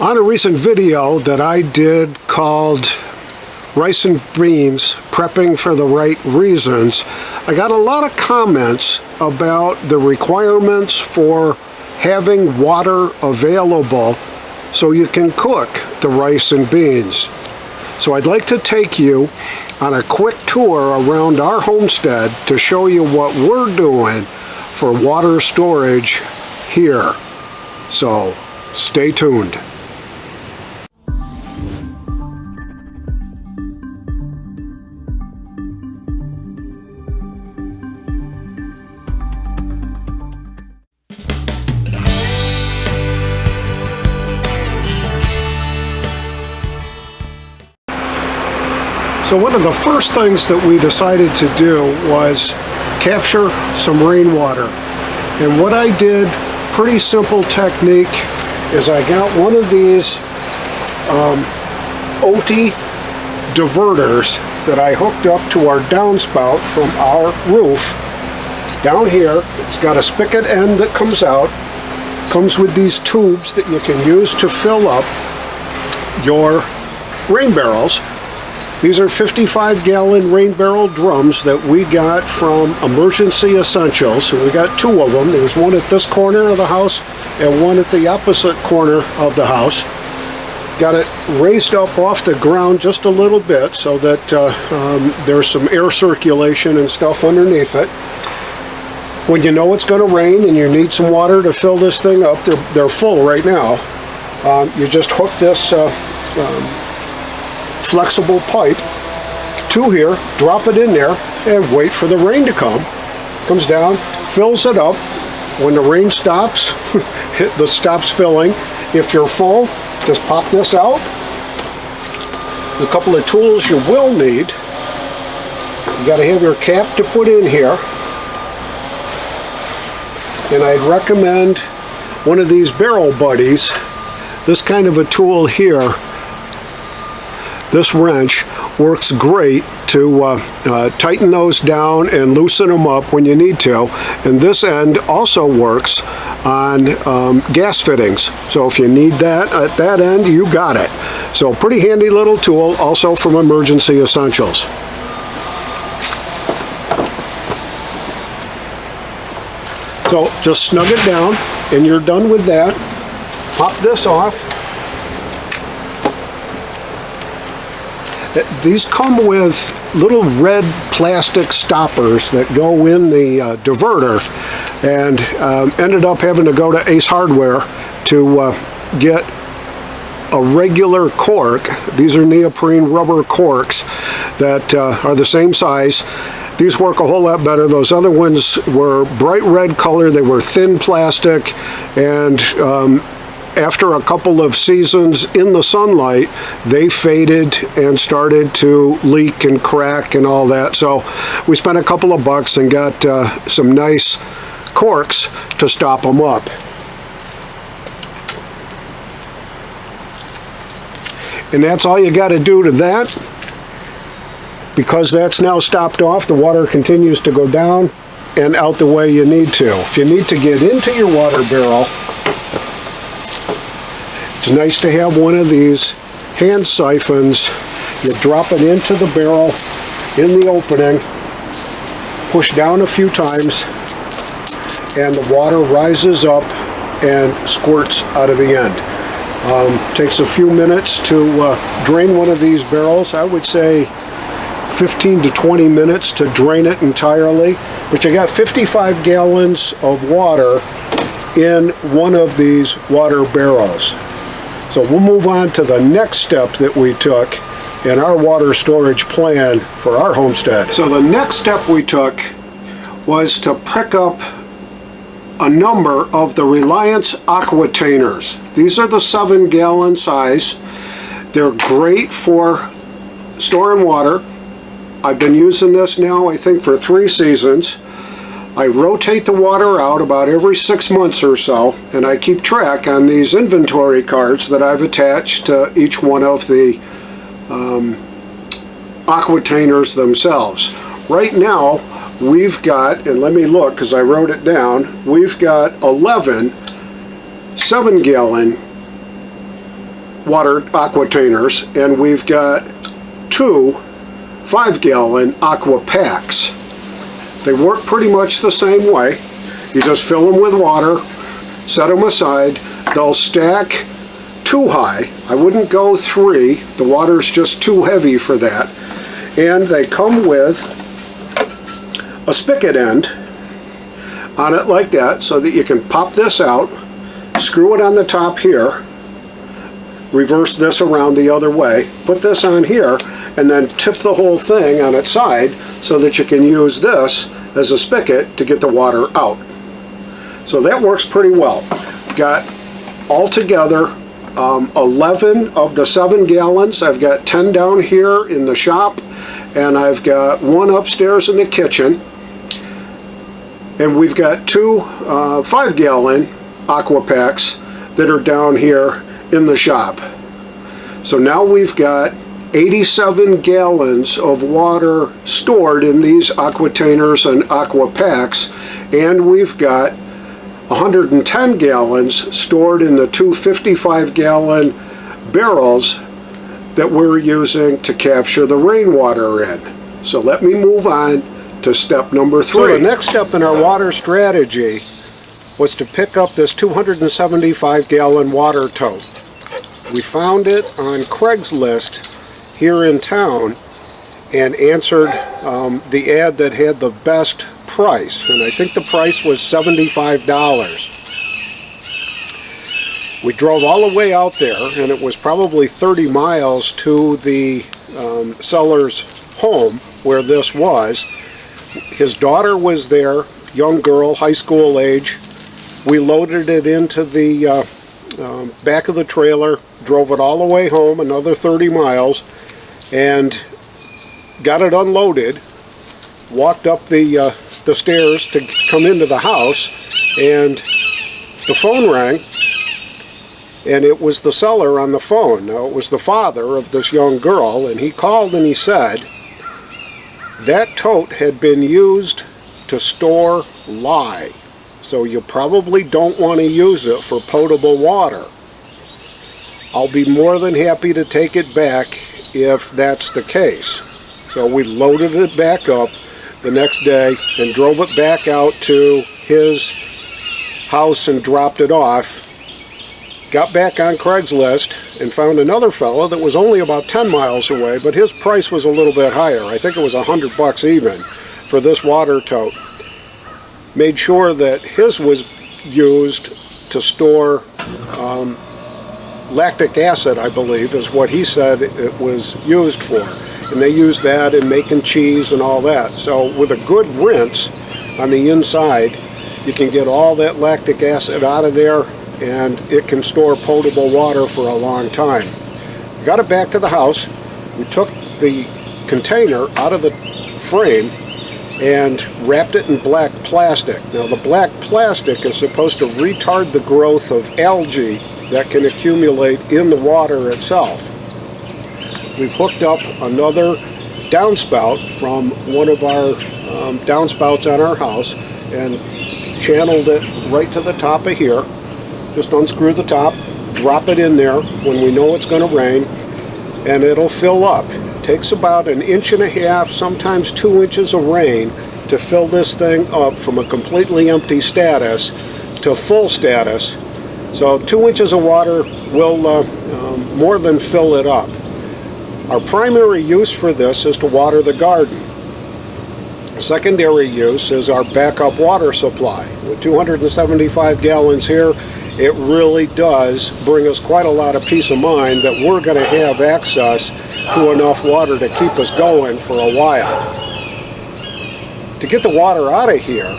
On a recent video that I did called Rice and Beans, Prepping for the Right Reasons, I got a lot of comments about the requirements for having water available so you can cook the rice and beans. So I'd like to take you on a quick tour around our homestead to show you what we're doing for water storage here. So stay tuned. So one of the first things that we decided to do was capture some rainwater. And what I did, pretty simple technique, is I got one of these Tote diverters that I hooked up to our downspout from our roof. Down here, it's got a spigot end that comes out. Comes with these tubes that you can use to fill up your rain barrels. These are 55-gallon rain barrel drums that we got from Emergency Essentials. And we got two of them. There's one at this corner of the house and one at the opposite corner of the house. Got it raised up off the ground just a little bit so that there's some air circulation and stuff underneath it. When you know it's going to rain and you need some water to fill this thing up, they're full right now. You just hook this flexible pipe to here, drop it in there, and wait for the rain to come. Comes down, fills it up. When the rain stops, stops filling. If you're full, just pop this out. A couple of tools you will need. You got to have your cap to put in here. And I'd recommend one of these barrel buddies. This kind of a tool here, this wrench, works great to tighten those down and loosen them up when you need to. And this end also works on gas fittings. So if you need that at that end, you got it. So pretty handy little tool, also from Emergency Essentials. So just snug it down and you're done with that. Pop this off. These come with little red plastic stoppers that go in the diverter, and ended up having to go to Ace Hardware to get a regular cork. These are neoprene rubber corks that are the same size. These work a whole lot better. Those other ones were bright red color. They were thin plastic, and after a couple of seasons in the sunlight, they faded and started to leak and crack and all that. So we spent a couple of bucks and got some nice corks to stop them up. And that's all you got to do to that. Because that's now stopped off, the water continues to go down and out the way you need to. If you need to get into your water barrel, it's nice to have one of these hand siphons. You drop it into the barrel in the opening, push down a few times, and the water rises up and squirts out of the end. Takes a few minutes to drain one of these barrels. I would say 15 to 20 minutes to drain it entirely, but you got 55 gallons of water in one of these water barrels. So we'll move on to the next step that we took in our water storage plan for our homestead. So the next step we took was to pick up a number of the Reliance Aquatainers. These are the 7-gallon size. They're great for storing water. I've been using this now, I think, for 3 seasons. I rotate the water out about every 6 months or so, and I keep track on these inventory cards that I've attached to each one of the Aquatainers themselves. Right now, we've got, and let me look because I wrote it down, we've got 11 7-gallon water aquatainers, and we've got 2 5-gallon aqua packs. They work pretty much the same way. You just fill them with water, set them aside. They'll stack 2 high. I wouldn't go 3. The water's just too heavy for that. And they come with a spigot end on it like that, so that you can pop this out, screw it on the top here, reverse this around the other way, put this on here, and then tip the whole thing on its side so that you can use this as a spigot to get the water out. So that works pretty well. Got altogether 11 of the 7 gallons. I've got 10 down here in the shop, and I've got 1 upstairs in the kitchen. And we've got 2 5-gallon aqua packs that are down here in the shop. So now we've got 87 gallons of water stored in these aquatainers and aqua packs, and we've got 110 gallons stored in the 2 55-gallon barrels that we're using to capture the rainwater in. So let me move on to step number 3. So the next step in our water strategy was to pick up this 275-gallon water tote. We found it on Craigslist here in town and answered the ad that had the best price, and I think the price was $75. We drove all the way out there, and it was probably 30 miles to the seller's home where this was. His daughter was there, young girl, high school age. We loaded it into the back of the trailer, drove it all the way home, another 30 miles, and got it unloaded, walked up the stairs to come into the house, and the phone rang, and it was the seller on the phone. Now, it was the father of this young girl, and he called and he said that tote had been used to store lye, so you probably don't want to use it for potable water. I'll be more than happy to take it back if that's the case. So we loaded it back up the next day and drove it back out to his house and dropped it off. Got back on Craigslist and found another fellow that was only about 10 miles away, but his price was a little bit higher. I think it was $100 even for this water tote. Made sure that his was used to store lactic acid, I believe, is what he said it was used for. And they use that in making cheese and all that. So with a good rinse on the inside, you can get all that lactic acid out of there, and it can store potable water for a long time. Got it back to the house. We took the container out of the frame and wrapped it in black plastic. Now, the black plastic is supposed to retard the growth of algae that can accumulate in the water itself. We've hooked up another downspout from one of our downspouts on our house and channeled it right to the top of here. Just unscrew the top, drop it in there when we know it's going to rain, and it'll fill up. It takes about 1.5 inches, sometimes 2 inches of rain to fill this thing up from a completely empty status to full status. So 2 inches of water will more than fill it up. Our primary use for this is to water the garden. Secondary use is our backup water supply. With 275 gallons here, it really does bring us quite a lot of peace of mind that we're going to have access to enough water to keep us going for a while. To get the water out of here,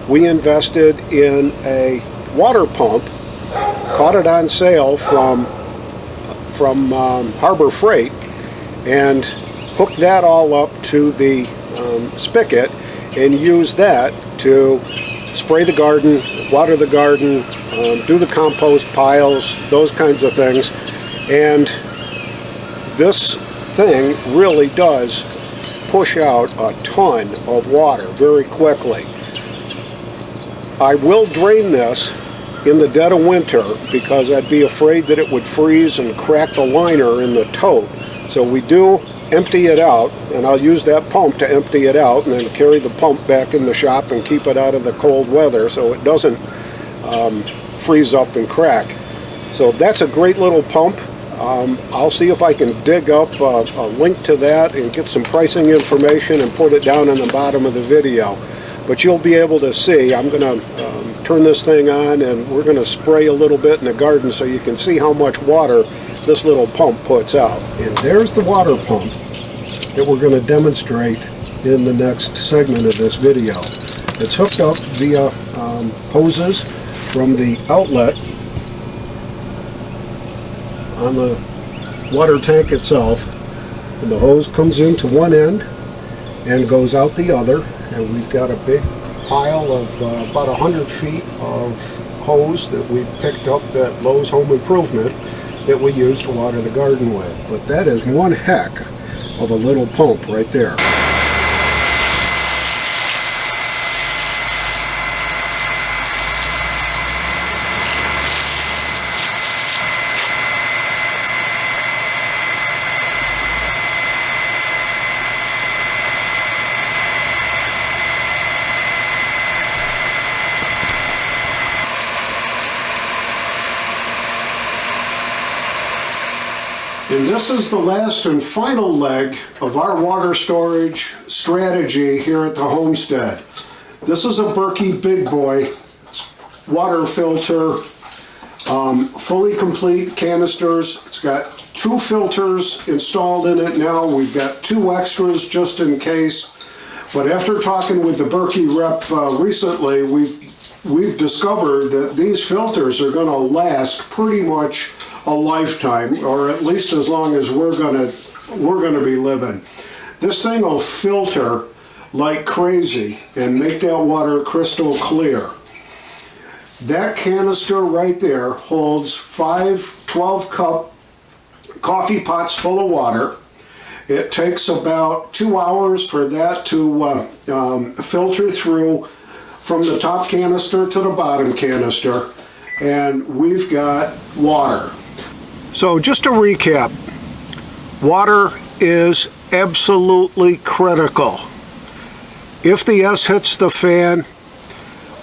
we invested in a water pump, caught it on sale from Harbor Freight, and hooked that all up to the spigot and used that to spray the garden, water the garden, do the compost piles, those kinds of things. And this thing really does push out a ton of water very quickly. I will drain this in the dead of winter because I'd be afraid that it would freeze and crack the liner in the tote. So we do empty it out, and I'll use that pump to empty it out and then carry the pump back in the shop and keep it out of the cold weather so it doesn't freeze up and crack. So that's a great little pump. I'll see if I can dig up a link to that and get some pricing information and put it down in the bottom of the video. But you'll be able to see, I'm going to turn this thing on and we're going to spray a little bit in the garden so you can see how much water this little pump puts out. And there's the water pump that we're going to demonstrate in the next segment of this video. It's hooked up via hoses from the outlet on the water tank itself, and the hose comes into one end and goes out the other, and we've got a big pile of about 100 feet of hose that we've picked up at Lowe's Home Improvement that we use to water the garden with. But that is one heck of a little pump right there. And this is the last and final leg of our water storage strategy here at the homestead. This is a Berkey Big Boy water filter, fully complete canisters. It's got 2 filters installed in it now. We've got 2 extras just in case. But after talking with the Berkey rep recently, we've discovered that these filters are going to last pretty much a lifetime, or at least as long as we're gonna be living. This thing will filter like crazy and make that water crystal clear. That canister right there holds 5 12-cup coffee pots full of water. It takes about 2 hours for that to filter through from the top canister to the bottom canister, and we've got water. So just to recap, water is absolutely critical. If the S hits the fan,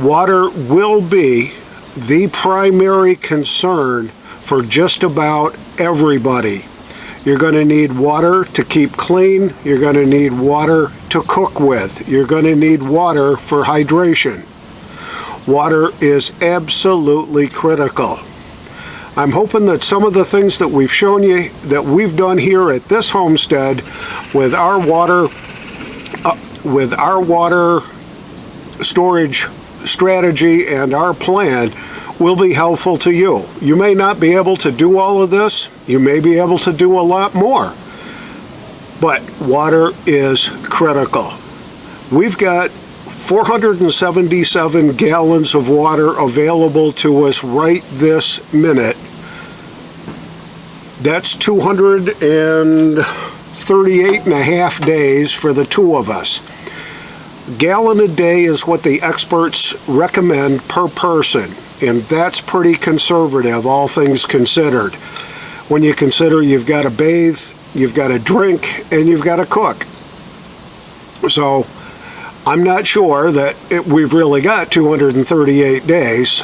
water will be the primary concern for just about everybody. You're going to need water to keep clean. You're going to need water to cook with. You're going to need water for hydration. Water is absolutely critical. I'm hoping that some of the things that we've shown you that we've done here at this homestead with our water storage strategy and our plan will be helpful to you. You may not be able to do all of this. You may be able to do a lot more. But water is critical. We've got 477 gallons of water available to us right this minute. That's 238 and a half days for the 2 of us. Gallon a day is what the experts recommend per person, and that's pretty conservative, all things considered. When you consider you've got to bathe, you've got to drink, and you've got to cook. So I'm not sure that we've really got 238 days,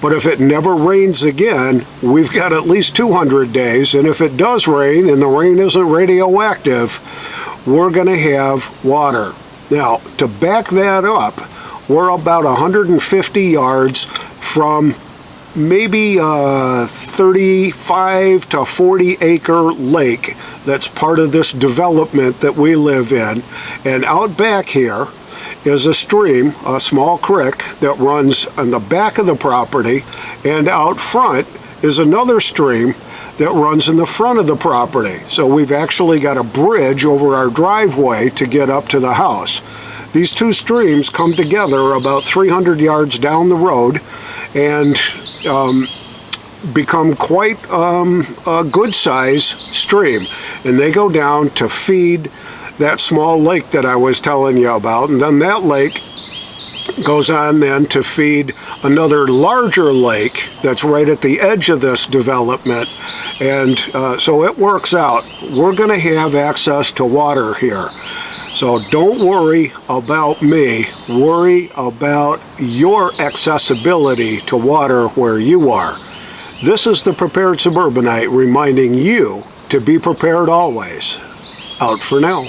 but if it never rains again, we've got at least 200 days, and if it does rain and the rain isn't radioactive, we're going to have water. Now, to back that up, we're about 150 yards from maybe a 35 to 40 acre lake that's part of this development that we live in, and out back here is a stream, a small creek that runs on the back of the property, and out front is another stream that runs in the front of the property. So we've actually got a bridge over our driveway to get up to the house. These 2 streams come together about 300 yards down the road and become quite a good size stream, and they go down to feed that small lake that I was telling you about, and then that lake goes on then to feed another larger lake that's right at the edge of this development. And so it works out. We're going to have access to water here. So don't worry about me, worry about your accessibility to water where you are. This is the Prepared Suburbanite reminding you to be prepared always. Out for now.